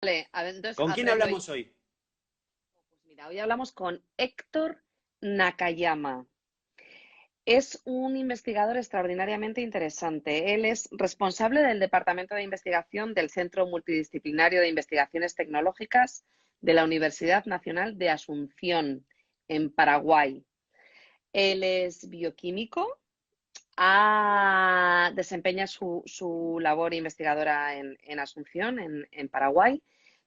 Vale, a ver, entonces ¿Con quién aprendo. hablamos hoy? Pues mira, hoy hablamos con Héctor Nakayama. Es un investigador extraordinariamente interesante. Él es responsable del Departamento de Investigación del Centro Multidisciplinario de Investigaciones Tecnológicas de la Universidad Nacional de Asunción, en Paraguay. Él es bioquímico, desempeña su labor investigadora en Asunción, en Paraguay,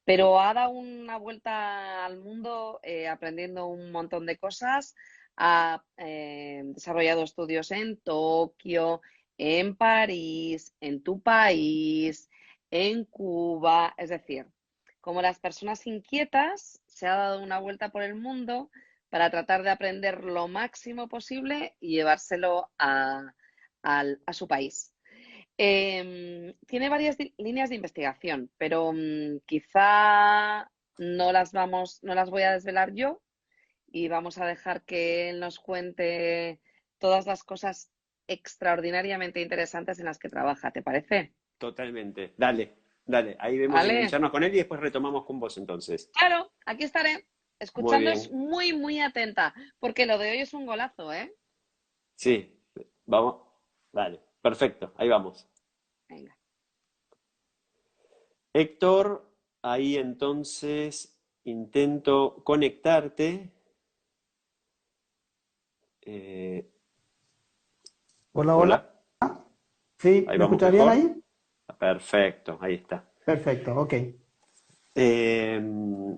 pero ha dado una vuelta al mundo aprendiendo un montón de cosas. Ha desarrollado estudios en Tokio, en París, en tu país, en Cuba. Es decir, como las personas inquietas, se ha dado una vuelta por el mundo para tratar de aprender lo máximo posible y llevárselo a su país. Tiene varias líneas de investigación, pero quizá no las voy a desvelar yo y vamos a dejar que él nos cuente todas las cosas extraordinariamente interesantes en las que trabaja. ¿Te parece? Totalmente. Dale, dale. Ahí vemos de ¿Vale? engancharnos con él y después retomamos con vos entonces. Claro, aquí estaré, Muy escuchándoos bien. muy, muy atenta, porque lo de hoy es un golazo, ¿eh? Sí, vamos. Dale, perfecto. Ahí vamos. Venga. Héctor, ahí entonces intento conectarte. Eh, Hola, hola. hola, ¿Sí? ahí ¿Me vamos escuchas bien mejor. ahí? Perfecto, ahí está. Perfecto, ok. Eh,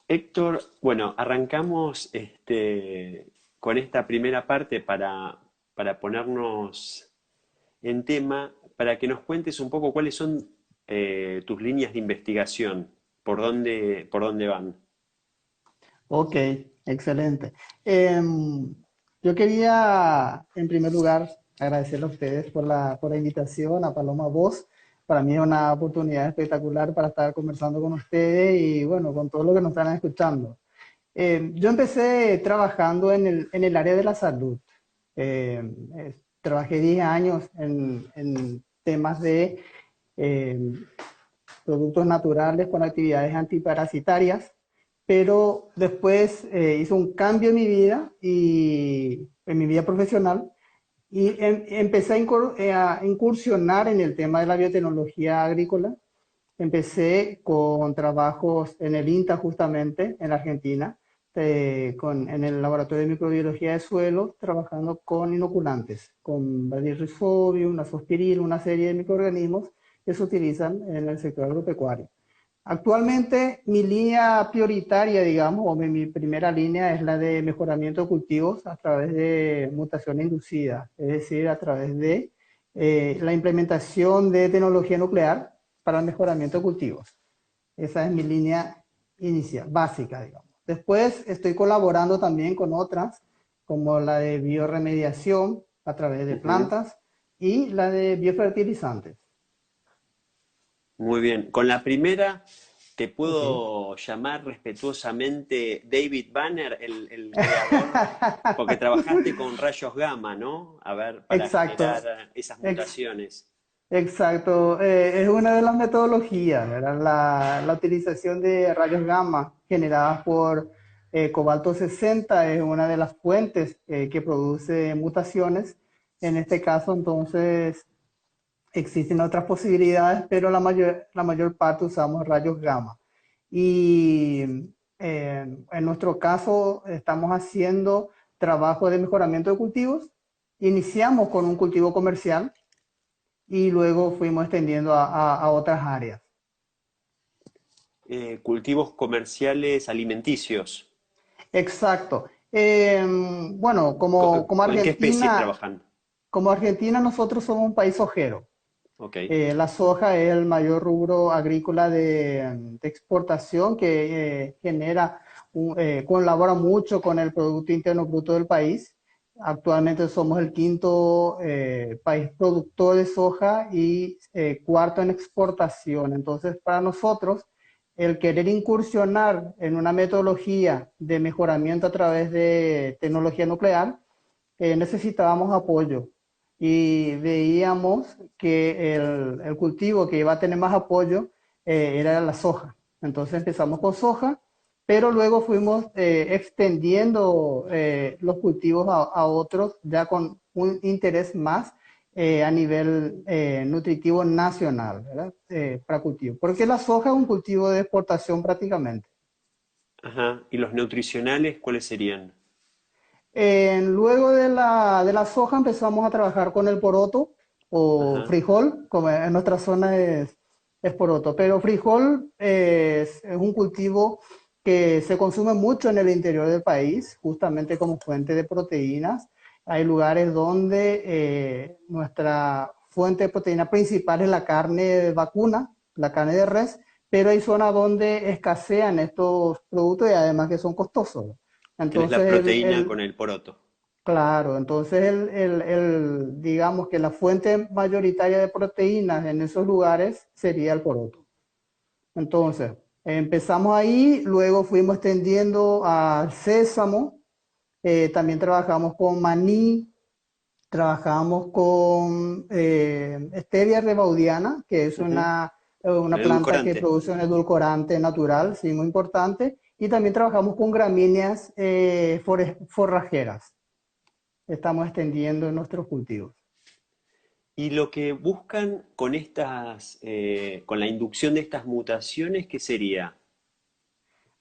Héctor, bueno, arrancamos con esta primera parte para ponernos en tema, para que nos cuentes un poco cuáles son tus líneas de investigación, por dónde van. Ok, excelente. Yo quería, en primer lugar, agradecerle a ustedes por la invitación a Paloma Voz. Para mí es una oportunidad espectacular para estar conversando con ustedes y, bueno, con todo lo que nos están escuchando. Yo empecé trabajando en el área de la salud. Trabajé 10 años en temas de eh, productos naturales con actividades antiparasitarias, pero después hice un cambio en mi vida y en mi vida profesional y empecé a incursionar en el tema de la biotecnología agrícola. Empecé con trabajos en el INTA justamente, en la Argentina, en el laboratorio de microbiología de suelo, trabajando con inoculantes, con Bacillus azospiril, una serie de microorganismos que se utilizan en el sector agropecuario. Actualmente mi línea prioritaria, digamos, o mi primera línea es la de mejoramiento de cultivos a través de mutación inducida, es decir, a través de la implementación de tecnología nuclear para el mejoramiento de cultivos. Esa es mi línea inicial, básica, digamos. Después estoy colaborando también con otras, como la de bioremediación a través de Ujú. plantas y la de biofertilizantes. Muy bien. Con la primera, te Ok. puedo llamar respetuosamente David Banner, el creador, porque trabajaste con rayos gamma, ¿no? A ver, para Exacto, generar esas ex- mutaciones. exacto. Es una de las metodologías, ¿verdad? La utilización de rayos gamma generadas por cobalto 60 es una de las fuentes que produce mutaciones. En este caso, entonces, existen otras posibilidades, pero la mayor parte usamos rayos gamma. Y en nuestro caso, estamos haciendo trabajo de mejoramiento de cultivos. Iniciamos con un cultivo comercial y luego fuimos extendiendo a otras áreas. Cultivos comerciales alimenticios. Exacto. Bueno, ¿En qué especies trabajan? Como Argentina nosotros somos un país sojero. Ok. La soja es el mayor rubro agrícola de exportación que colabora mucho con el Producto Interno Bruto del país. Actualmente somos el quinto país productor de soja y cuarto en exportación. Entonces, para nosotros, el querer incursionar en una metodología de mejoramiento a través de tecnología nuclear, necesitábamos apoyo y veíamos que el cultivo que iba a tener más apoyo era la soja. Entonces empezamos con soja, pero luego fuimos extendiendo los cultivos a otros, ya con un interés más a nivel nutritivo nacional, ¿verdad? Para cultivo. Porque la soja es un cultivo de exportación prácticamente. Ajá. ¿Y los nutricionales cuáles serían? Luego de la soja empezamos a trabajar con el poroto o Ajá. frijol, como en nuestra zona es poroto, pero frijol es un cultivo que se consume mucho en el interior del país, justamente como fuente de proteínas. Hay lugares donde nuestra fuente de proteína principal es la carne vacuna, la carne de res, pero hay zonas donde escasean estos productos y además que son costosos. Tenés la Entonces, proteína con el poroto. claro, entonces digamos que la fuente mayoritaria de proteínas en esos lugares sería el poroto. Entonces, empezamos ahí, luego fuimos extendiendo al sésamo, también trabajamos con maní, trabajamos con stevia rebaudiana, que es Ujú. una El planta que edulcorante. produce un edulcorante natural, sí, muy importante, y también trabajamos con gramíneas forrajeras. Estamos extendiendo nuestros cultivos. Y lo que buscan con con la inducción de estas mutaciones, ¿qué sería?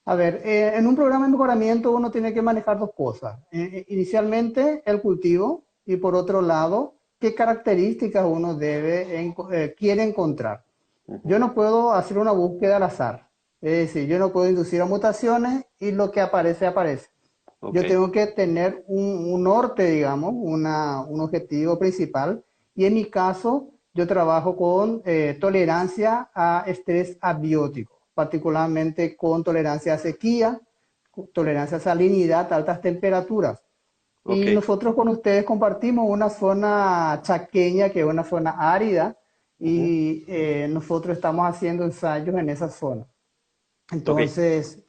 A ver, en un programa de mejoramiento uno tiene que manejar dos cosas. Inicialmente el cultivo y por otro lado, qué características uno quiere encontrar. Yo Ujú. no puedo hacer una búsqueda al azar. Es decir, yo no puedo inducir a mutaciones y lo que aparece, aparece. Ok, Yo tengo que tener un norte, digamos, un objetivo principal. Y en mi caso, yo trabajo con tolerancia a estrés abiótico, particularmente con tolerancia a sequía, tolerancia a salinidad, altas temperaturas. ok, Y nosotros con ustedes compartimos una zona chaqueña, que es una zona árida, ujú, y nosotros estamos haciendo ensayos en esa zona. ok. Entonces,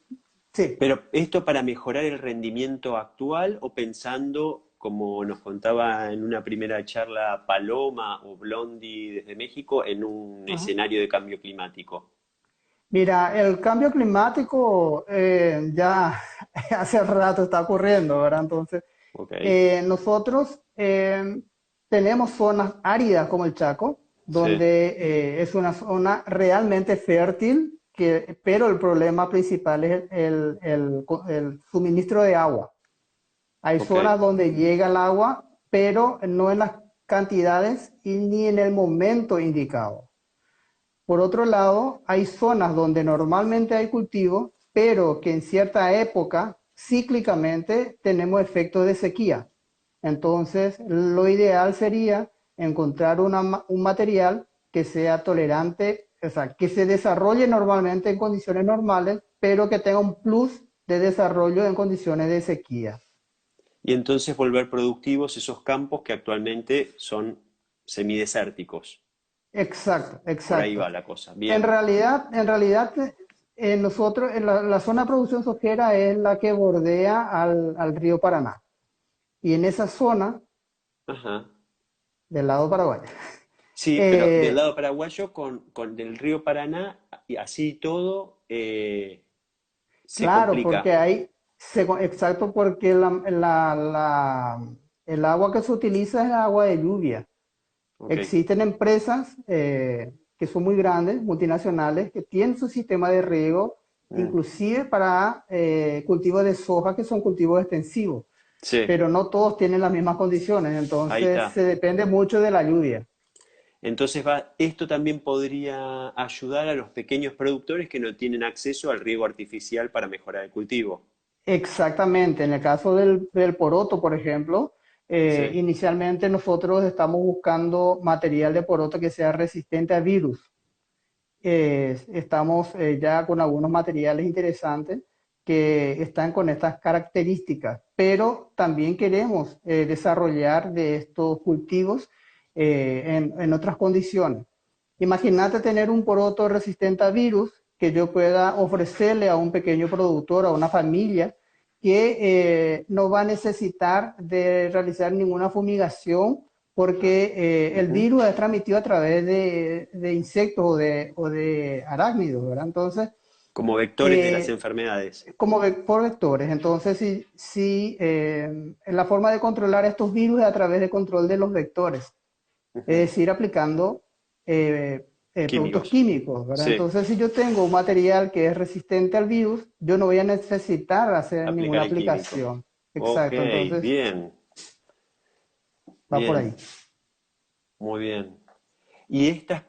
sí. Pero esto para mejorar el rendimiento actual o pensando, como nos contaba en una primera charla Paloma o Blondie desde México, en un Ajá. escenario de cambio climático. Mira, el cambio climático ya hace rato está ocurriendo, ¿verdad? Entonces, Ok, nosotros tenemos zonas áridas como el Chaco, sí, donde es una zona realmente fértil, pero el problema principal es el suministro de agua. Hay ok, zonas donde llega el agua, pero no en las cantidades y ni en el momento indicado. Por otro lado, hay zonas donde normalmente hay cultivo, pero que en cierta época, cíclicamente, tenemos efectos de sequía. Entonces, lo ideal sería encontrar un material que sea tolerante, o sea, que se desarrolle normalmente en condiciones normales, pero que tenga un plus de desarrollo en condiciones de sequía. y entonces volver productivos esos campos que actualmente son semidesérticos. Exacto, Por ahí exacto. va la cosa. Bien. En realidad, nosotros, en la zona de producción sojera es la que bordea al río Paraná. Y en esa zona, Ajá. del lado paraguayo, Sí, pero del eh, lado paraguayo con del río Paraná y así todo se claro, porque complica. exacto, porque el agua que se utiliza es agua de lluvia. Ok. Existen empresas que son muy grandes, multinacionales, que tienen su sistema de riego, Mm. inclusive para cultivos de soja, que son cultivos extensivos, Sí, pero no todos tienen las mismas condiciones, ahí entonces está. se depende mucho de la lluvia. Entonces esto también podría ayudar a los pequeños productores que no tienen acceso al riego artificial para mejorar el cultivo. Exactamente, en el caso del poroto, por ejemplo, Sí. inicialmente nosotros estamos buscando material de poroto que sea resistente a virus. Estamos ya con algunos materiales interesantes que están con estas características, pero también queremos desarrollar de estos cultivos en otras condiciones. Imagínate tener un poroto resistente a virus que yo pueda ofrecerle a un pequeño productor, a una familia, que no va a necesitar de realizar ninguna fumigación porque el Ujú. virus es transmitido a través de insectos o de arácnidos, ¿verdad? Entonces, como vectores de las eh, enfermedades. como por vectores. Entonces, la forma de controlar estos virus es a través de control de los vectores, es Ujú. decir, aplicando productos Químicos. químicos, ¿verdad? Sí, Entonces, si yo tengo un material que es resistente al virus, yo no voy a necesitar hacer ninguna aplicar el químico. aplicación. Ok, Exacto, entonces bien, va por ahí. bien, muy bien. Y estas,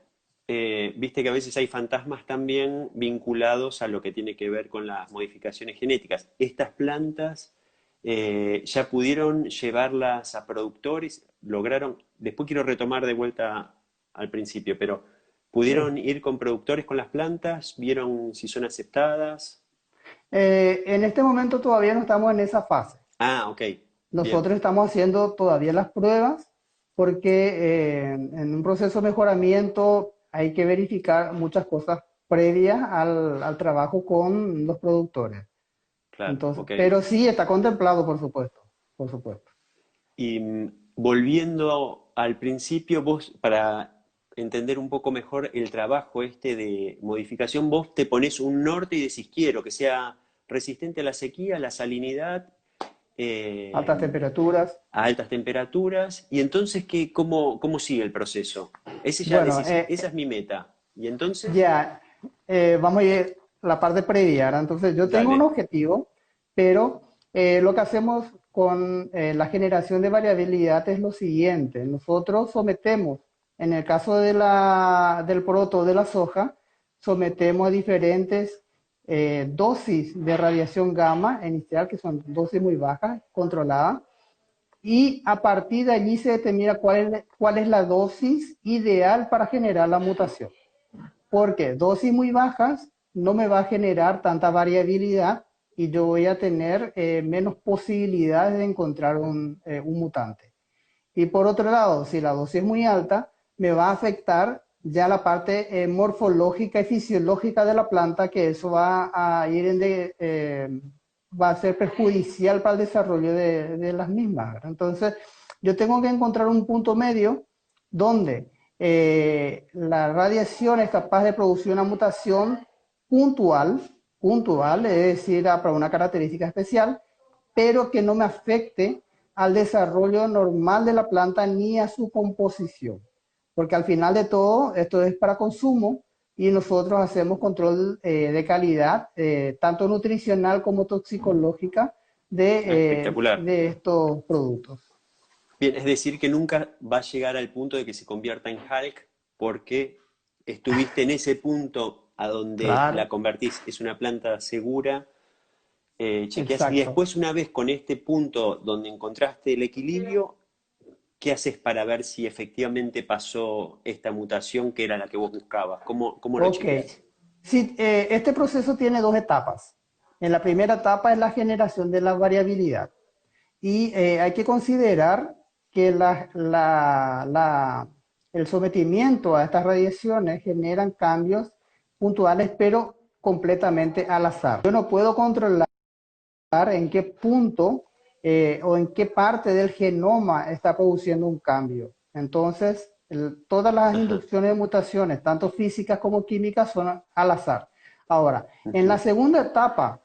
viste que a veces hay fantasmas también vinculados a lo que tiene que ver con las modificaciones genéticas. Estas plantas ya pudieron llevarlas a productores, lograron, después quiero retomar de vuelta al principio, pero Sí. pudieron ir con productores con las plantas, vieron si son aceptadas. En este momento todavía no estamos en esa fase. Ah, ok, bien, Nosotros estamos haciendo todavía las pruebas porque en un proceso de mejoramiento hay que verificar muchas cosas previas al trabajo con los productores. claro, Entonces, ok. pero sí está contemplado, por supuesto, por supuesto. Y volviendo al principio, vos, para entender un poco mejor el trabajo este de modificación, vos te pones un norte y decís, quiero que sea resistente a la sequía, a la salinidad, eh, Altas temperaturas. a altas temperaturas, y entonces, ¿cómo sigue el proceso? Ese ya Bueno, decís, esa es mi meta. Y entonces, ya, vamos a ir a la parte previa, ¿verdad? Entonces, yo tengo un dale. objetivo, pero lo que hacemos con la generación de variabilidad es lo siguiente. Nosotros sometemos, en el caso de del poroto de la soja, sometemos a diferentes dosis de radiación gamma inicial, que son dosis muy bajas, controladas, y a partir de allí se determina cuál es la dosis ideal para generar la mutación, porque dosis muy bajas no me va a generar tanta variabilidad y yo voy a tener menos posibilidades de encontrar un mutante. Y por otro lado, si la dosis es muy alta, me va a afectar ya la parte morfológica y fisiológica de la planta, que eso va a va a ser perjudicial para el desarrollo de las mismas, ¿verdad? Entonces, yo tengo que encontrar un punto medio donde la radiación es capaz de producir una mutación puntual, puntual, es decir, para una característica especial, pero que no me afecte al desarrollo normal de la planta ni a su composición. Porque al final de todo, esto es para consumo y nosotros hacemos control de calidad, tanto nutricional como toxicológica, Ah, espectacular. de estos productos. Bien, es decir, que nunca va a llegar al punto de que se convierta en Hulk porque estuviste en ese punto a donde la Claro, convertís, es una planta segura, chequeás, y exacto. después una vez con este punto donde encontraste el equilibrio, ¿qué haces para ver si efectivamente pasó esta mutación que era la que vos buscabas? ¿Cómo lo Ok. chequeás? Sí, este proceso tiene dos etapas. En la primera etapa es la generación de la variabilidad. Y hay que considerar que el sometimiento a estas radiaciones generan cambios puntuales, pero completamente al azar. Yo no puedo controlar en qué punto o en qué parte del genoma está produciendo un cambio. Entonces, todas las Ajá. inducciones de mutaciones, tanto físicas como químicas, son al azar. Ahora, en la Ujú. segunda etapa,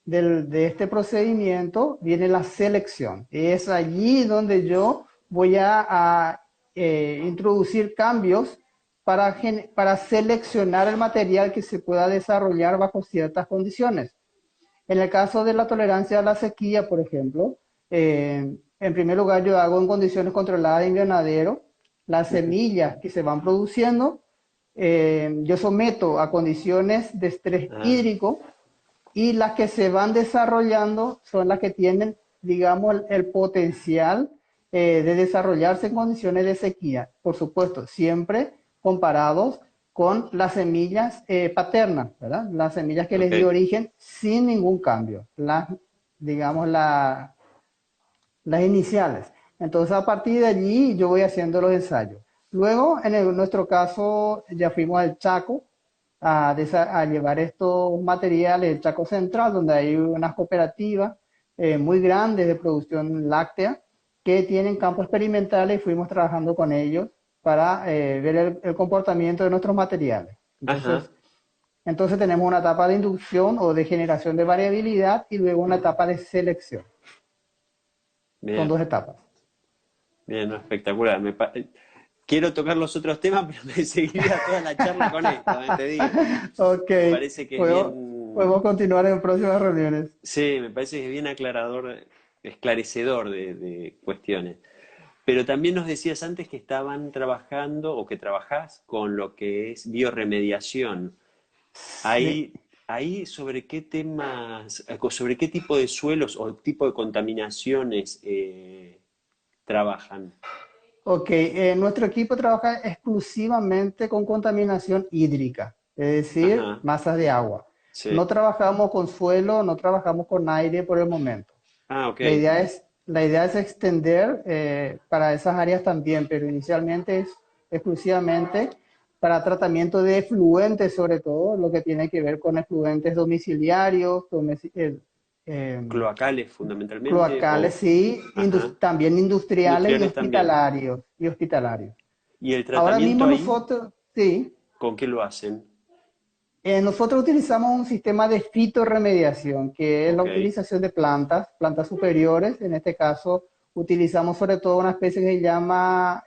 de este procedimiento viene la selección. Es allí donde yo voy a introducir cambios para seleccionar el material que se pueda desarrollar bajo ciertas condiciones. En el caso de la tolerancia a la sequía, por ejemplo, en primer lugar yo hago en condiciones controladas de invernadero las Ujú. semillas que se van produciendo, yo someto a condiciones de estrés Ah, hídrico y las que se van desarrollando son las que tienen, digamos, el potencial de desarrollarse en condiciones de sequía. Por supuesto, siempre comparados con las semillas paternas, ¿verdad? Las semillas que les dio ok. origen sin ningún cambio, digamos, las iniciales. Entonces, a partir de allí, yo voy haciendo los ensayos. Luego, nuestro caso, ya fuimos al Chaco a llevar estos materiales, el Chaco Central, donde hay unas cooperativas muy grandes de producción láctea que tienen campos experimentales y fuimos trabajando con ellos para ver el comportamiento de nuestros materiales. Ajá. Entonces, Entonces tenemos una etapa de inducción o de generación de variabilidad y luego una etapa de selección. Son Bien, dos etapas. bien, no, espectacular. Quiero tocar los otros temas, pero me seguiría toda la charla con esto, te digo. Ok, Me parece que es podemos, bien, podemos continuar en próximas reuniones. sí, me parece que es bien aclarador, esclarecedor de cuestiones. Pero también nos decías antes que estaban trabajando o que trabajás con lo que es biorremediación. Sí. Ahí sobre qué temas, sobre qué tipo de suelos o tipo de contaminaciones trabajan. Ok, nuestro equipo trabaja exclusivamente con contaminación hídrica, es decir, Ajá, masas de agua. No sí. trabajamos con suelo, no trabajamos con aire por el momento. Ah, ok. La idea es extender para esas áreas también, pero inicialmente es exclusivamente para tratamiento de efluentes, sobre todo lo que tiene que ver con efluentes domiciliarios, eh, Cloacales fundamentalmente cloacales, o... sí, Ajá. también industriales y Industriales también. hospitalarios, y hospitalarios. ¿Y el Ahora mismo tratamiento ahí, nosotros, sí, con qué lo hacen? nosotros utilizamos un sistema de fitorremediación, que es la Ok. utilización de plantas superiores. En este caso, utilizamos sobre todo una especie que se llama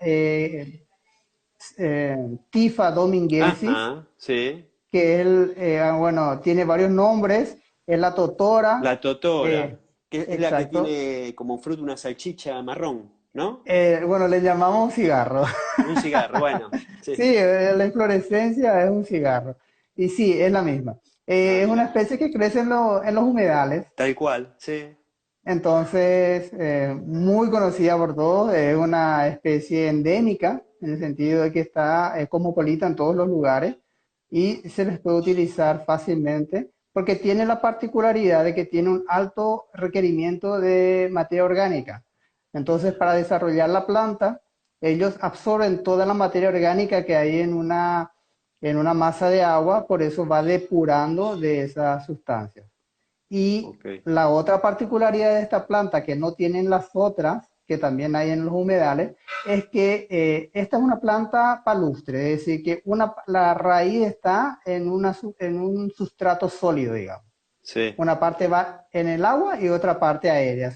Tifa dominguensis, Ajá, sí. que bueno, tiene varios nombres. Es la totora, La totora, eh, que es la que exacto. tiene como fruto una salchicha marrón, ¿no? Bueno, le llamamos cigarro. Un cigarro, bueno, Sí, sí. la inflorescencia es un cigarro. Y sí, es la misma. Ah, Es una mira. especie que crece en los humedales. Tal cual, sí. Entonces, muy conocida por todos. Es una especie endémica, en el sentido de que está cosmopolita en todos los lugares y se les puede utilizar fácilmente porque tiene la particularidad de que tiene un alto requerimiento de materia orgánica. Entonces, para desarrollar la planta, ellos absorben toda la materia orgánica que hay en una masa de agua, por eso va depurando de esas sustancias. Y Ok. la otra particularidad de esta planta que no tienen las otras, que también hay en los humedales, es que esta es una planta palustre, es decir, que la raíz está en un sustrato sólido, digamos. Sí. Una parte va en el agua y otra parte aérea.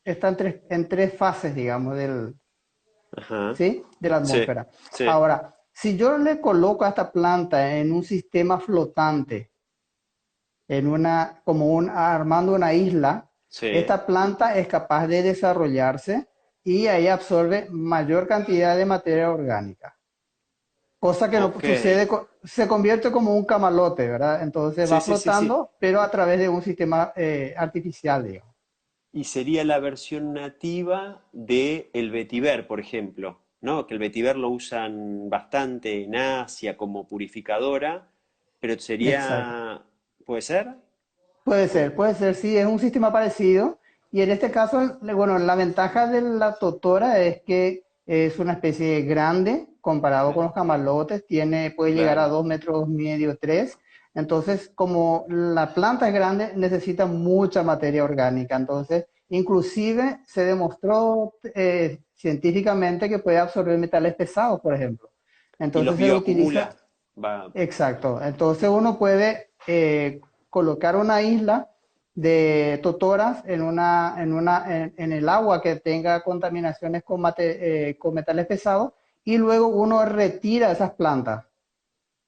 Están en tres fases, digamos, Ajá. ¿sí? De la Sí. atmósfera. Sí. Ahora, si yo le coloco a esta planta en un sistema flotante, armando una isla, Sí. esta planta es capaz de desarrollarse y ahí absorbe mayor cantidad de materia orgánica. Cosa que no Ok. sucede, se convierte como un camalote, ¿verdad? Entonces Sí, va sí, sí, sí. flotando, pero a través de un sistema artificial, digamos. Y sería la versión nativa de el vetiver, por ejemplo, ¿no? Que el vetiver lo usan bastante en Asia como purificadora, pero Exacto. sería, ¿puede ser? O- Puede ser, sí, es un sistema parecido. Y en este caso, bueno, la ventaja de la totora es que es una especie grande comparado con los Claro, camalotes, puede llegar a claro. 2,5 metros, 3. Entonces, como la planta es grande, necesita mucha materia orgánica. Entonces, inclusive se demostró científicamente que puede absorber metales pesados, por ejemplo. Y los Entonces se lo utiliza. bioacumula. Va, Exacto. Entonces uno puede colocar una isla de totoras en el agua que tenga contaminaciones con metales pesados y luego uno retira esas plantas.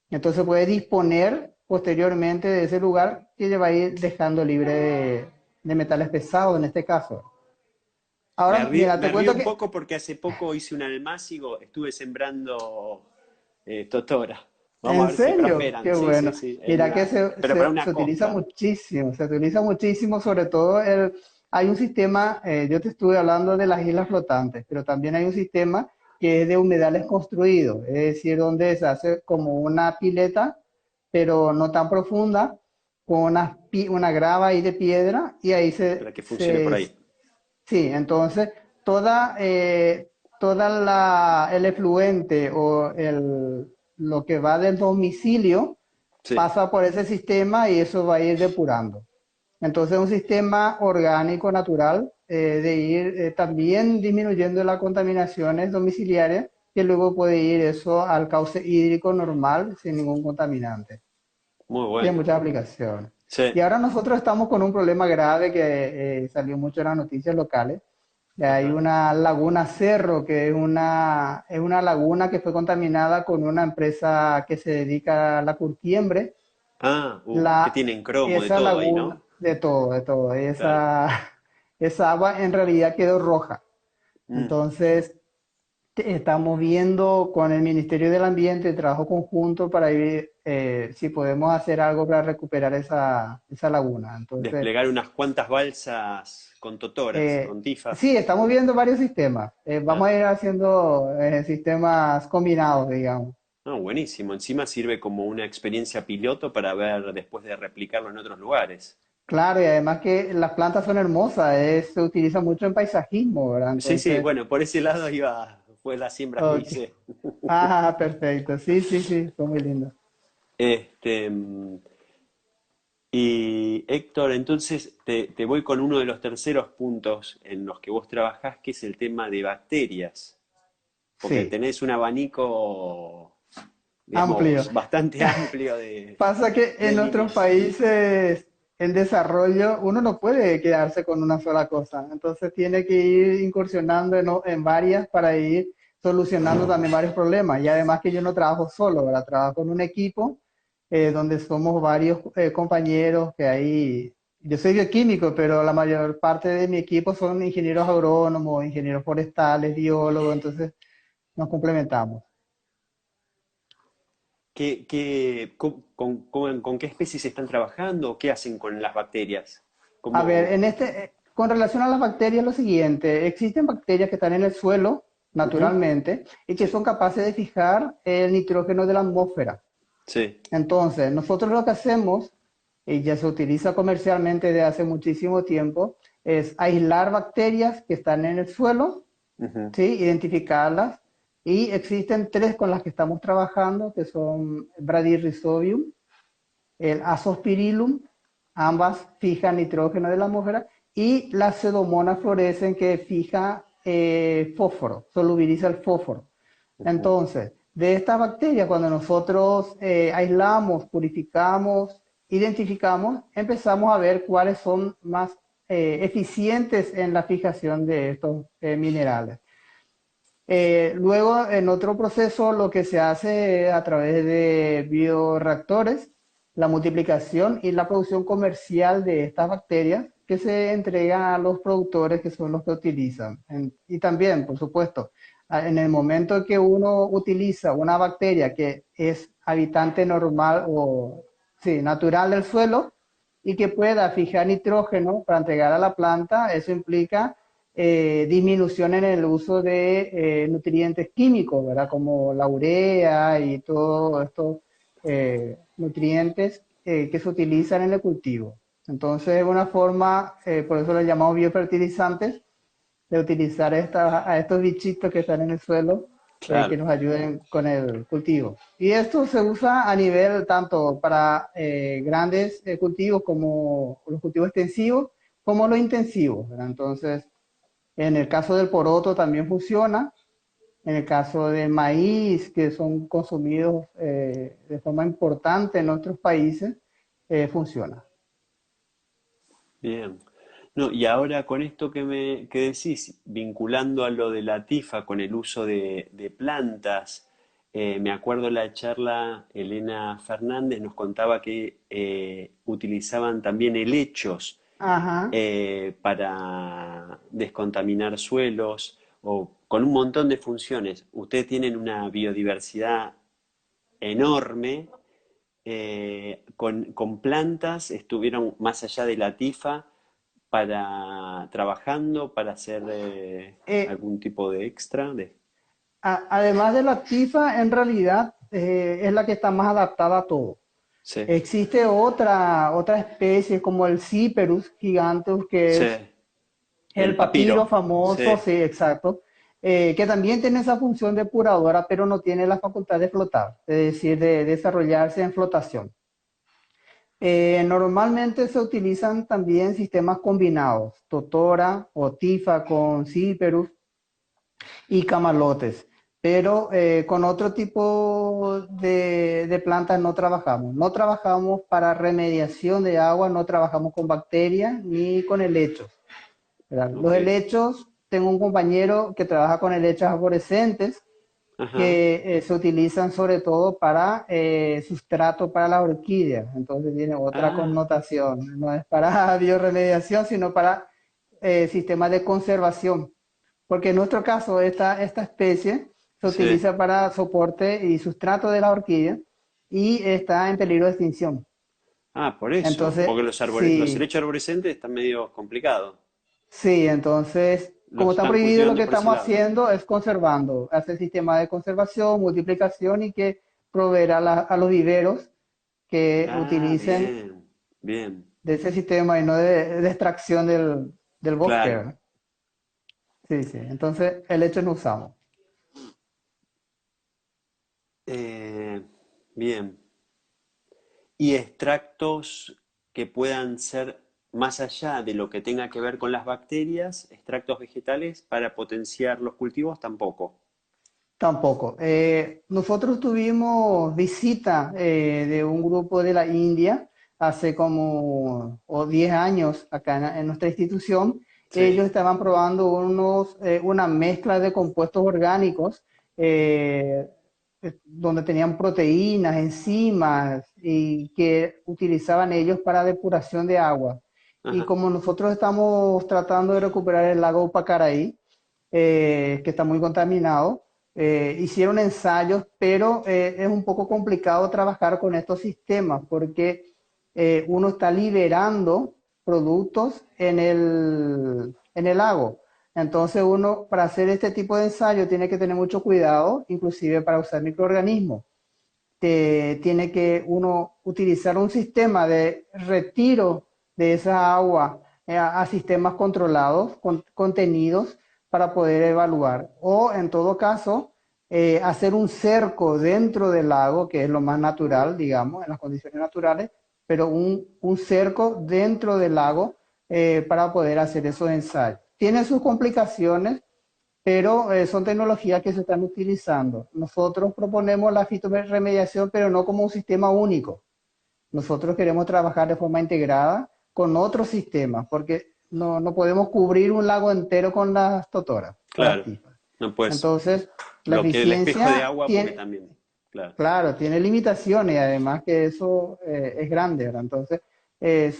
Entonces puede disponer posteriormente de ese lugar que le va a ir dejando libre de metales pesados en este caso. Ahora, mira, te me río cuento un que poco porque hace poco hice un almácigo, estuve sembrando totora. Vamos a en ver si serio, prosperan. qué Sí, sí, bueno. sí. Mira que se, Pero para se, se una utiliza costa. muchísimo, sobre todo hay un sistema, yo te estuve hablando de las islas flotantes, pero también hay un sistema que es de humedales construidos, es decir, donde se hace como una pileta, pero no tan profunda, con una grava ahí de piedra y ahí Para que funcione por ahí. sí, entonces toda el efluente o lo que va del domicilio Sí. pasa por ese sistema y eso va a ir depurando. Entonces, un sistema orgánico, natural, de ir también disminuyendo las contaminaciones domiciliarias, que luego puede ir eso al cauce hídrico normal sin ningún contaminante. Muy Tiene bueno. muchas aplicaciones. Sí. Y ahora nosotros estamos con un problema grave que salió mucho en las noticias locales. Hay Ajá. una laguna Cerro, que es una laguna que fue contaminada con una empresa que se dedica a la curtiembre. Ah, que La, tienen cromo de esa todo ahí, laguna, ¿no? de todo, de todo. Claro. Esa agua en realidad quedó roja. Mm, Entonces, estamos viendo con el Ministerio del Ambiente, trabajo conjunto para ver si podemos hacer algo para recuperar esa laguna. Entonces, desplegar unas cuantas balsas con totoras, eh, con tifas. sí, estamos viendo varios sistemas. Vamos Claro. a ir haciendo sistemas combinados, digamos. No, buenísimo. Encima sirve como una experiencia piloto para ver después de replicarlo en otros lugares. Claro, y además que las plantas son hermosas, se utiliza mucho en paisajismo, ¿verdad? Sí, sí, Entonces, bueno, por ese lado iba, fue las siembras que ok. hice. Ah, perfecto. Sí, sí, sí, fue muy lindo. Este, y Héctor, entonces te voy con uno de los terceros puntos en los que vos trabajás, que es el tema de bacterias, porque Sí, tenés un abanico, amplio. digamos, bastante amplio Pasa que en de nuestros líneas. países en desarrollo uno no puede quedarse con una sola cosa, entonces tiene que ir incursionando en varias para ir solucionando también varios problemas. Y además que yo no trabajo solo, ¿verdad? Trabajo en un equipo donde somos varios compañeros que hay. Yo soy bioquímico, pero la mayor parte de mi equipo son ingenieros agrónomos, ingenieros forestales, biólogos, entonces nos complementamos. ¿Con qué especies están trabajando o qué hacen con las bacterias? A ver, ¿Cómo? con relación a las bacterias, lo siguiente, existen bacterias que están en el suelo Ujú. naturalmente y que Sí, son capaces de fijar el nitrógeno de la atmósfera. sí. Entonces, nosotros lo que hacemos, y ya se utiliza comercialmente desde hace muchísimo tiempo, es aislar bacterias que están en el suelo, Ujú. ¿sí? Identificarlas. Y existen tres con las que estamos trabajando, que son Bradyrhizobium, el Azospirillum, ambas fijan nitrógeno de la atmósfera, y la Pseudomonas fluorescens que fija fósforo, solubiliza el fósforo. Ujú. Entonces, de estas bacterias, cuando nosotros aislamos, purificamos, identificamos, empezamos a ver cuáles son más eficientes en la fijación de estos minerales. Luego, en otro proceso, lo que se hace a través de bioreactores, la multiplicación y la producción comercial de estas bacterias que se entregan a los productores que son los que utilizan. Y también, por supuesto, en el momento que uno utiliza una bacteria que es habitante normal o sí, natural del suelo y que pueda fijar nitrógeno para entregar a la planta, eso implica disminución en el uso de nutrientes químicos, ¿verdad? Como la urea y todos estos nutrientes que se utilizan en el cultivo. Entonces, es una forma, por eso lo llamamos biofertilizantes, de utilizar a estos bichitos que están en el suelo que Claro. nos ayuden con el cultivo. Y esto se usa a nivel tanto para grandes cultivos como los cultivos extensivos, como los intensivos, ¿verdad? Entonces, en el caso del poroto también funciona. En el caso del maíz, que son consumidos de forma importante en otros países, funciona. Bien. No, y ahora con esto que decís, vinculando a lo de la tifa con el uso de plantas, me acuerdo la charla, Elena Fernández nos contaba que utilizaban también helechos Ajá. para descontaminar suelos o con un montón de funciones. Ustedes tienen una biodiversidad enorme con plantas, estuvieron más allá de la tifa para trabajando, para hacer Eh, algún tipo de extra. Además de la tifa, en realidad es la que está más adaptada a todo. Sí, Existe otra especie como el Cyperus giganteus, que sí, es el el papiro papiro, famoso, sí, sí, exacto, que también tiene esa función depuradora, pero no tiene la facultad de flotar, es decir, de desarrollarse en flotación. Normalmente se utilizan también sistemas combinados, totora o tifa con Cyperus y camalotes. pero con otro tipo de plantas no trabajamos. No trabajamos para remediación de agua, no trabajamos con bacterias ni con helechos, ¿verdad? Los Ok. helechos, tengo un compañero que trabaja con helechos arborescentes Ajá. que se utilizan sobre todo para sustrato para las orquídeas, entonces tiene otra Ah, connotación, no es para bioremediación, sino para sistemas de conservación, porque en nuestro caso esta especie se sí. utiliza para soporte y sustrato de la orquídea y está en peligro de extinción. Ah, por eso. Entonces, Porque los sí, helechos arborescentes están medio complicados. sí, entonces, como Los está están prohibido, lo cultivando que por ese estamos lado. haciendo es conservando, hacer sistema de conservación, multiplicación y que proveer a los viveros que Ah, utilicen bien, bien. de ese sistema y no de extracción del bosque, Claro. ¿verdad? Sí, sí. Entonces, el hecho no usamos. Eh, bien. Y extractos que puedan ser más allá de lo que tenga que ver con las bacterias, extractos vegetales para potenciar los cultivos tampoco. Tampoco. Nosotros tuvimos visita de un grupo de la India hace como 10 años acá en nuestra institución. Ellos Sí. estaban probando una mezcla de compuestos orgánicos eh, donde tenían proteínas, enzimas y que utilizaban ellos para depuración de agua. Y Ajá. como nosotros estamos tratando de recuperar el lago Pacaraí, que está muy contaminado, hicieron ensayos, pero es un poco complicado trabajar con estos sistemas porque uno está liberando productos en el lago. Entonces uno para hacer este tipo de ensayo tiene que tener mucho cuidado, inclusive para usar microorganismos. Tiene que uno utilizar un sistema de retiro de esa agua a sistemas controlados, contenidos, para poder evaluar. O en todo caso, hacer un cerco dentro del lago, que es lo más natural, digamos, en las condiciones naturales, pero un cerco dentro del lago para poder hacer esos ensayos. Tiene sus complicaciones, pero son tecnologías que se están utilizando. Nosotros proponemos la fitoremediación, pero no como un sistema único. Nosotros queremos trabajar de forma integrada con otros sistemas, porque no podemos cubrir un lago entero con las totoras o las Claro. pipas. No puedes Entonces, la bloquear el espejo de eficiencia agua porque tiene, también. Claro. claro, tiene limitaciones, y además que eso es grande, ¿verdad? Entonces,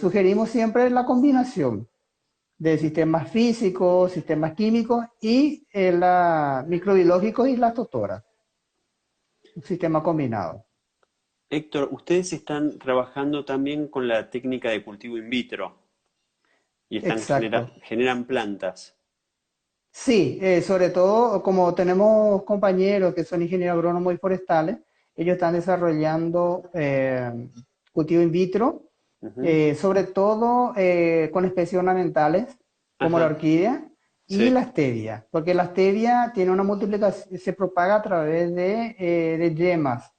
sugerimos siempre la combinación de sistemas físicos, sistemas químicos y microbiológicos y las totoras, un sistema combinado. Héctor, ustedes están trabajando también con la técnica de cultivo in vitro y Exacto. generan plantas. Sí, sobre todo como tenemos compañeros que son ingenieros agrónomos y forestales, ellos están desarrollando cultivo in vitro, Ujú. sobre todo con especies ornamentales como la Ajá. orquídea y Sí. la stevia, porque la stevia tiene una multiplicación, se propaga a través de yemas,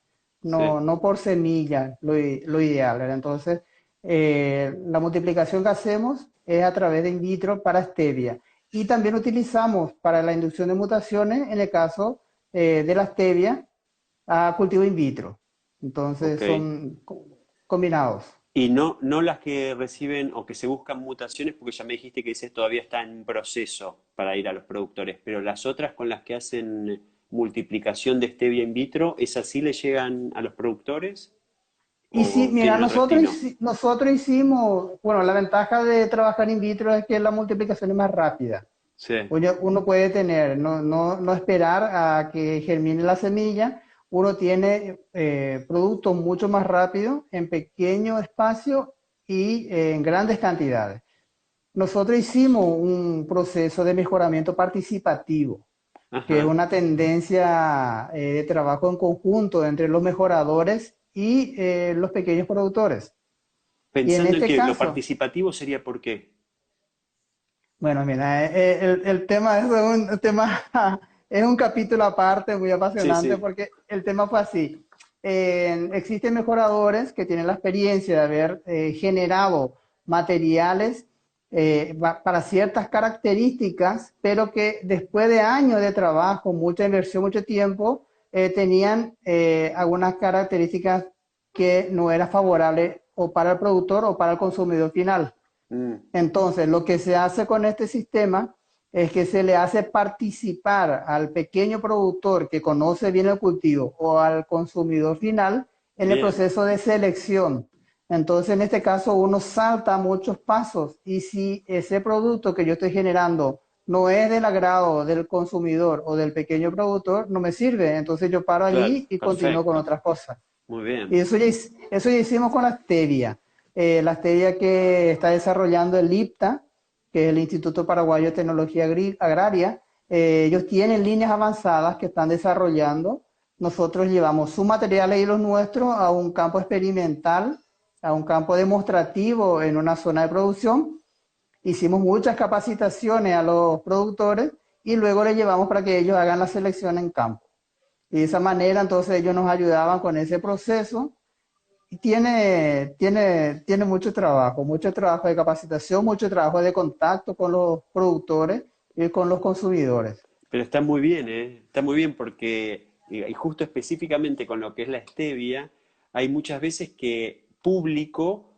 Sí. no por semillas, lo ideal, ¿verdad? Entonces, la multiplicación que hacemos es a través de in vitro para stevia. Y también utilizamos para la inducción de mutaciones, en el caso de la stevia, a cultivo in vitro. Entonces Ok. son combinados. Y no las que reciben o que se buscan mutaciones, porque ya me dijiste que ese todavía está en proceso para ir a los productores, pero las otras con las que hacen multiplicación de stevia in vitro, ¿esas sí le llegan a los productores Y sí, o mira, tienen otro destino? nosotros hicimos, bueno, la ventaja de trabajar in vitro es que la multiplicación es más rápida. Sí. Uno puede tener, no esperar a que germine la semilla, uno tiene productos mucho más rápido, en pequeño espacio y en grandes cantidades. Nosotros hicimos un proceso de mejoramiento participativo, que es Ajá. una tendencia de trabajo en conjunto entre los mejoradores y los pequeños productores. Y en Pensando en este que lo caso, participativo sería por qué. bueno, mira, el tema es un tema, es un capítulo aparte muy Sí, apasionante sí. porque el tema fue así. Existen mejoradores que tienen la experiencia de haber generado materiales para ciertas características, pero que después de años de trabajo, mucha inversión, mucho tiempo, tenían algunas características que no era favorable o para el productor o para el consumidor final. Mm, Entonces, lo que se hace con este sistema es que se le hace participar al pequeño productor que conoce bien el cultivo o al consumidor final en el bien, proceso de selección. Entonces, en este caso, uno salta muchos pasos y si ese producto que yo estoy generando no es del agrado del consumidor o del pequeño productor, no me sirve. Entonces, yo paro claro, allí y continúo con perfecto, otras cosas. muy Y bien, eso ya hicimos con la stevia que está desarrollando el IPTA, que es el Instituto Paraguayo de Tecnología Agraria. Ellos tienen líneas avanzadas que están desarrollando. Nosotros llevamos sus materiales y los nuestros a un campo experimental, a un campo demostrativo en una zona de producción. Hicimos muchas capacitaciones a los productores y luego les llevamos para que ellos hagan la selección en campo. Y de esa manera, entonces, ellos nos ayudaban con ese proceso y tiene mucho trabajo de capacitación, mucho trabajo de contacto con los productores y con los consumidores. pero está muy bien, ¿eh? Está muy bien porque, y justo específicamente con lo que es la stevia, hay muchas veces que público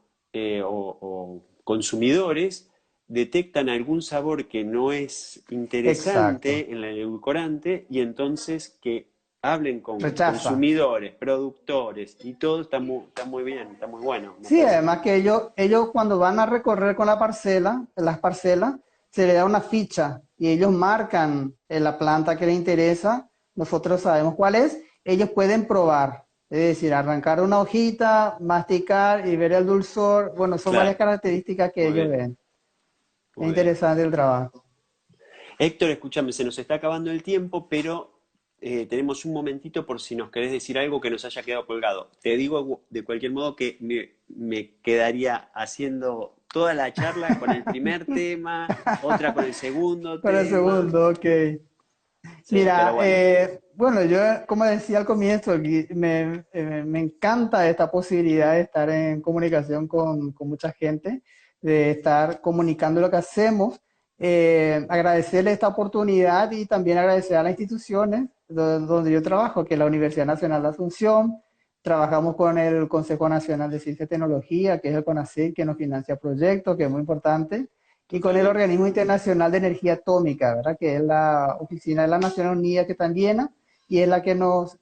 o consumidores detectan algún sabor que no es Exacto. interesante en el edulcorante y entonces que hablen con Rechaza. consumidores, productores y todo está muy bien, está muy bueno, me Sí, parece. además que ellos cuando van a recorrer con la parcela, las parcelas, se le da una ficha y ellos marcan la planta que les interesa, nosotros sabemos cuál es, ellos pueden probar, es decir, arrancar una hojita, masticar y ver el dulzor, bueno, son varias Claro, características que muy ellos bien, ven. Es muy bien. interesante el trabajo. Héctor, escúchame, se nos está acabando el tiempo, pero tenemos un momentito por si nos querés decir algo que nos haya quedado colgado. Te digo de cualquier modo que me quedaría haciendo toda la charla con el primer tema, otra con el segundo Para el tema. segundo, ok. Sí, pero Mira, bueno, bueno, yo como decía al comienzo, me encanta esta posibilidad de estar en comunicación con mucha gente, de estar comunicando lo que hacemos, agradecerle esta oportunidad y también agradecer a las instituciones donde yo trabajo, que es la Universidad Nacional de Asunción. Trabajamos con el Consejo Nacional de Ciencia y Tecnología, que es el CONACYT, que nos financia proyectos, que es muy importante y con el totalmente. Organismo Internacional de Energía Atómica, ¿verdad? Que es la oficina de las Naciones Unidas que está en Viena y es la que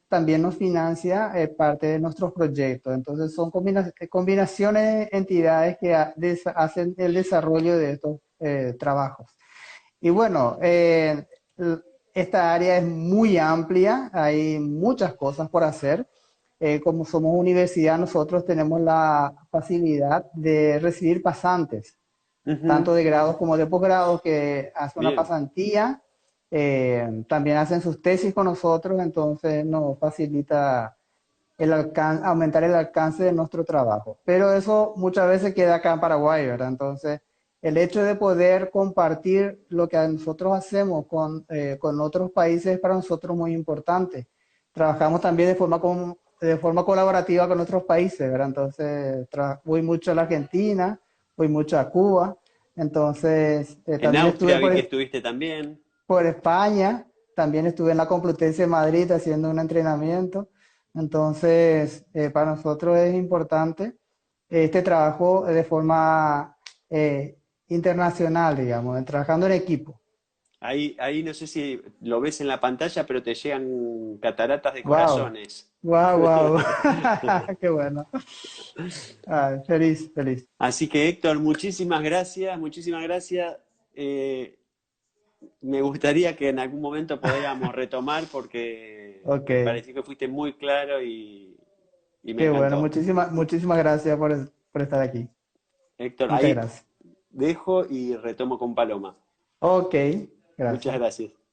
también nos financia parte de nuestros proyectos. Entonces son combinaciones de entidades que hacen el desarrollo de estos trabajos. Y bueno, esta área es muy amplia, hay muchas cosas por hacer. Como somos universidad, nosotros tenemos la facilidad de recibir pasantes Ujú, tanto de grados como de posgrados, que hacen una bien, pasantía, también hacen sus tesis con nosotros, entonces nos facilita aumentar el alcance de nuestro trabajo. Pero eso muchas veces queda acá en Paraguay, ¿verdad? Entonces, el hecho de poder compartir lo que nosotros hacemos con otros países es para nosotros muy importante. Trabajamos también de forma colaborativa con otros países, ¿verdad? Entonces, voy mucho a la Argentina, voy mucho a Cuba, entonces en también estuve Austria vi que estuviste también. por España, también estuve en la Complutense de Madrid haciendo un entrenamiento. Entonces, para nosotros es importante este trabajo de forma internacional, digamos, trabajando en equipo. Ahí no sé si lo ves en la pantalla, pero te llegan cataratas de Wow, corazones. wow, wow. Qué bueno. Ay, feliz, feliz. Así que Héctor, muchísimas gracias, muchísimas gracias. Eh, Me gustaría que en algún momento podamos retomar porque Ok, me pareció que fuiste muy claro y me qué bueno. encantó. Muchísimas gracias por estar aquí. Héctor, Muchas ahí gracias. dejo y retomo con Paloma. Ok, Muchas gracias. gracias.